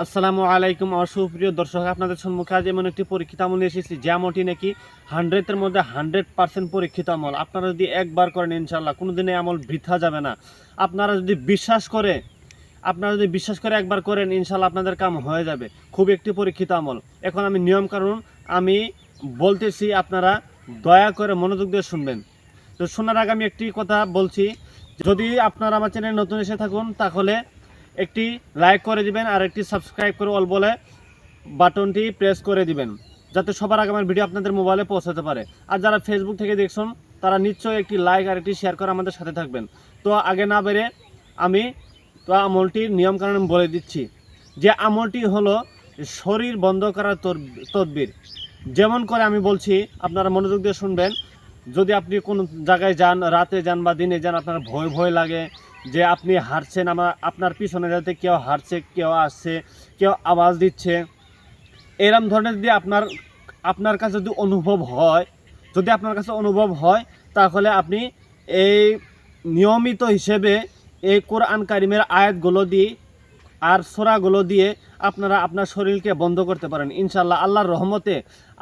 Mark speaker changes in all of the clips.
Speaker 1: আসসালামু আলাইকুম সুপ্রিয় দর্শক, আপনাদের সম্মুখে আজ এমন একটি পরীক্ষিত আমল নিয়ে এসেছি যে আমলটি নাকি 100-এর মধ্যে 100% পরীক্ষিত আমল। আপনারা যদি একবার করেন ইনশাল্লাহ কোনোদিন এই আমল বৃথা যাবে না। আপনারা যদি বিশ্বাস করে একবার করেন ইনশাল্লাহ আপনাদের কাম হয়ে যাবে। খুব একটি পরীক্ষিত আমল। এখন আমি নিয়মকানুন আমি বলতেছি, আপনারা দয়া করে মনোযোগ দিয়ে শুনবেন। তো শোনার আগে আমি একটি কথা বলছি, যদি আপনারা আমার চ্যানেলে নতুন এসে থাকুন তাহলে একটি লাইক করে দিবেন আর একটি সাবস্ক্রাইব করে অল বলে বাটনটি প্রেস করে দিবেন, যাতে সবার আগে আমার ভিডিও আপনাদের মোবাইলে পৌঁছাতে পারে। আর যারা ফেসবুক থেকে দেখছেন তারা নিশ্চয়ই একটি লাইক আর একটি শেয়ার করে আমাদের সাথে থাকবেন। তো আগে না বেরে আমি আমলটির নিয়মকানুন বলে দিচ্ছি। যে আমলটি হলো শরীর বন্ধ করার তদবির। যেমন করে আমি বলছি, আপনারা মনোযোগ দিয়ে শুনবেন। যদি আপনি কোনো জায়গায় যান, রাতে যান বা দিনে যান, আপনার ভয় লাগে যে আপনি হাঁটছেন, আপনার পিছনে যাতে কেউ হাঁটছে, কেউ আসছে, কেউ আওয়াজ দিচ্ছে, এরম ধরনের যদি আপনার কাছে যদি অনুভব হয় তাহলে আপনি এই নিয়মিত হিসেবে এই কোরআন কারিমের আয়াতগুলো দিয়ে আর সূরাগুলো দিয়ে আপনারা আপনার শরীরকে বন্ধ করতে পারেন ইনশাল্লাহ। আল্লাহর রহমতে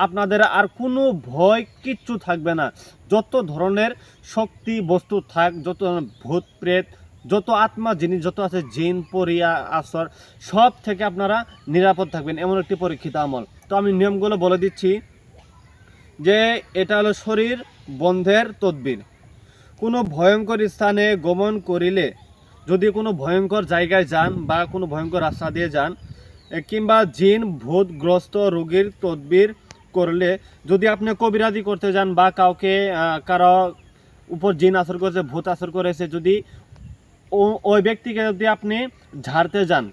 Speaker 1: আপনাদের আর কোনো ভয় কিচ্ছু থাকবে না। যত ধরনের শক্তি বস্তু থাক, যত ভূত প্রেত, যত আত্মা জিনিস যত আছে, জিন পরিয়া আসর, সব থেকে আপনারা নিরাপদ থাকবেন, এমন একটি পরীক্ষিত আমল। তো আমি নিয়মগুলো বলে দিচ্ছি যে এটা হলো শরীর বন্ধের তদবির। কোনো ভয়ঙ্কর স্থানে গমন করিলে, যদি কোনো ভয়ঙ্কর জায়গায় যান বা কোনো ভয়ঙ্কর রাস্তা দিয়ে যান, কিংবা জিন ভূতগ্রস্ত রোগীর তদবির করলে, যদি আপনি কবিরাজি করতে যান বা কারো উপর জিন আসর করেছে, ভূত আসর করেছে, যদি ওই ব্যক্তিকে যদি আপনি ঝাড়তে যান,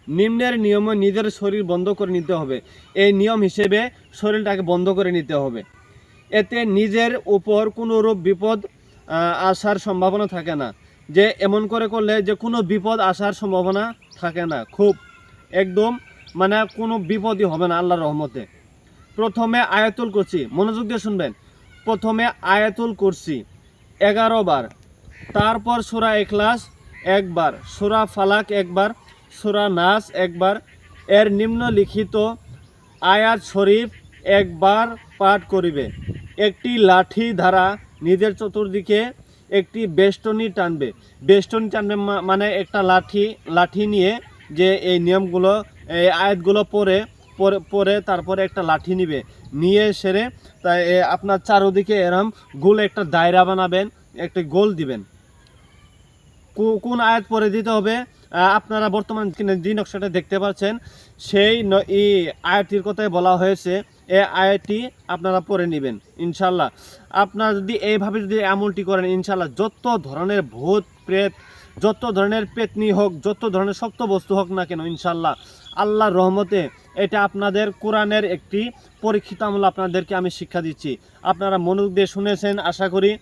Speaker 1: নিম্নের নিয়মে নিজের শরীর বন্ধ করে নিতে হবে। এই নিয়ম হিসেবে শরীরটাকে বন্ধ করে নিতে হবে। এতে নিজের উপর কোনো রূপ বিপদ আসার সম্ভাবনা থাকে না। যে এমন করলে যে কোনো বিপদ আসার সম্ভাবনা থাকে না, খুব একদম মানে কোনো বিপদই হবে না আল্লাহর রহমতে। প্রথমে আয়াতুল কুরসি, মনোযোগ দিয়ে শুনবেন। প্রথমে আয়াতুল কুরসি 11 বার, তারপর সূরা ইখলাস একবার, সূরা ফালাক একবার, সূরা নাস একবার, এর নিম্নলিখিত আয়াত শরীফ একবার পাঠ করিবে। একটি লাঠি দ্বারা নিজের চতুর্দিকে একটি বেষ্টনী টানবে। মানে একটা লাঠি নিয়ে, যে এই নিয়মগুলো এই আয়াতগুলো পরে তারপরে একটা লাঠি নিয়ে সেরে তাই আপনার চারোদিকে এরম গোল একটা দায়রা বানাবেন, একটা গোল দিবেন। কোন আয়াত পরে দিতে হবে আপনারা বর্তমান যে নকশাটা দেখতে পাচ্ছেন সেই আয়াতটির কথাই বলা হয়েছে। এই আয়াতটি আপনারা পড়ে নেবেন ইনশাল্লাহ। আপনারা যদি এইভাবে যদি আমলটি করেন ইনশাল্লাহ, যত ধরনের ভূত প্রেত, যত ধরনের পেতনি হোক, যত ধরনের শক্ত বস্তু হোক না কেন, ইনশাল্লাহ আল্লাহর রহমতে এটা আপনাদের কোরআনের একটি পরীক্ষিত আমল আপনাদেরকে আমি শিক্ষা দিচ্ছি। আপনারা মনোযোগ দিয়ে শুনেছেন আশা করি।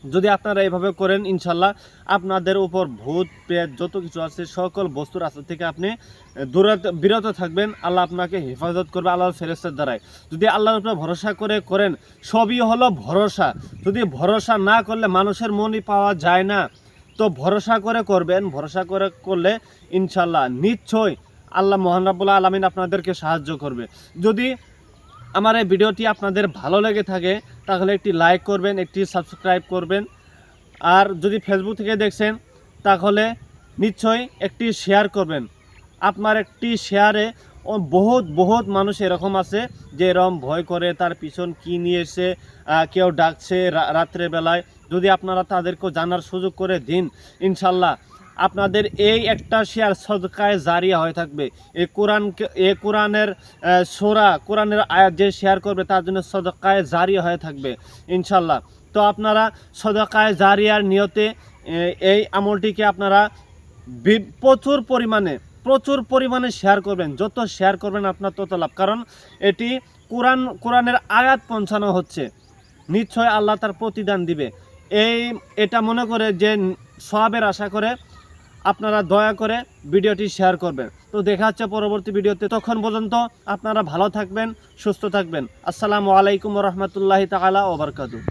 Speaker 1: যদি আপনারা এইভাবে করেন ইনশাল্লাহ আপনাদের উপর ভূত প্রেত যত কিছু আছে সকল বস্তুর আসর থেকে আপনি বিরত থাকবেন। আল্লাহ আপনাকে হেফাজত করবে আল্লাহর ফেরেশতার দ্বারাই। যদি আল্লাহর উপরে ভরসা করে করেন, সবই হলো ভরসা। যদি ভরসা না করলে মানুষের মনই পাওয়া যায় না। তো ভরসা করে করবেন, ভরসা করে করলে ইনশাল্লাহ নিশ্চয়ই আল্লাহ মহান রাব্বুল আলামিন আপনাদেরকে সাহায্য করবে। যদি আমার এই ভিডিওটি আপনাদের ভালো লেগে থাকে তাহলে একটি লাইক করবেন, একটি সাবস্ক্রাইব করবেন। আর যদি ফেসবুক থেকে দেখছেন তাহলে নিশ্চয়ই একটি শেয়ার করবেন। আপনার একটি শেয়ারে বহুত মানুষ এরকম আছে যে এরকম ভয় করে, তার পিছন কি নিয়ে এসে কেউ ডাকছে রাত্রে বেলায়। যদি আপনারা তাদেরকে জানার সুযোগ করে দিন ইনশাল্লাহ আপনাদের এই একটা শেয়ার সদকায়ে জারিয়া হয়ে থাকবে। কোরআনের সূরা, কোরআনের আয়াত যে শেয়ার করবে তার জন্য সদকায়ে জারিয়া হয়ে থাকবে ইনশাল্লাহ। তো আপনারা সদকায়ে জারিয়ার নিয়তে এই আমলটিকে আপনারা প্রচুর পরিমাণে শেয়ার করবেন। যত শেয়ার করবেন আপনার তত লাভ, কারণ এটি কোরআনের আয়াত পৌঁছানো হচ্ছে। নিশ্চয় আল্লাহ তার প্রতিদান দিবে। এটা মনে করে যে সওয়াবের আশা করে আপনারা দয়া করে ভিডিওটি শেয়ার করবেন। তো দেখা হচ্ছে পরবর্তী ভিডিওতে। তখন পর্যন্ত আপনারা ভালো থাকবেন, সুস্থ থাকবেন। আসসালামু আলাইকুম ওয়া রাহমাতুল্লাহি তাআলা ওয়া বারাকাতুহু।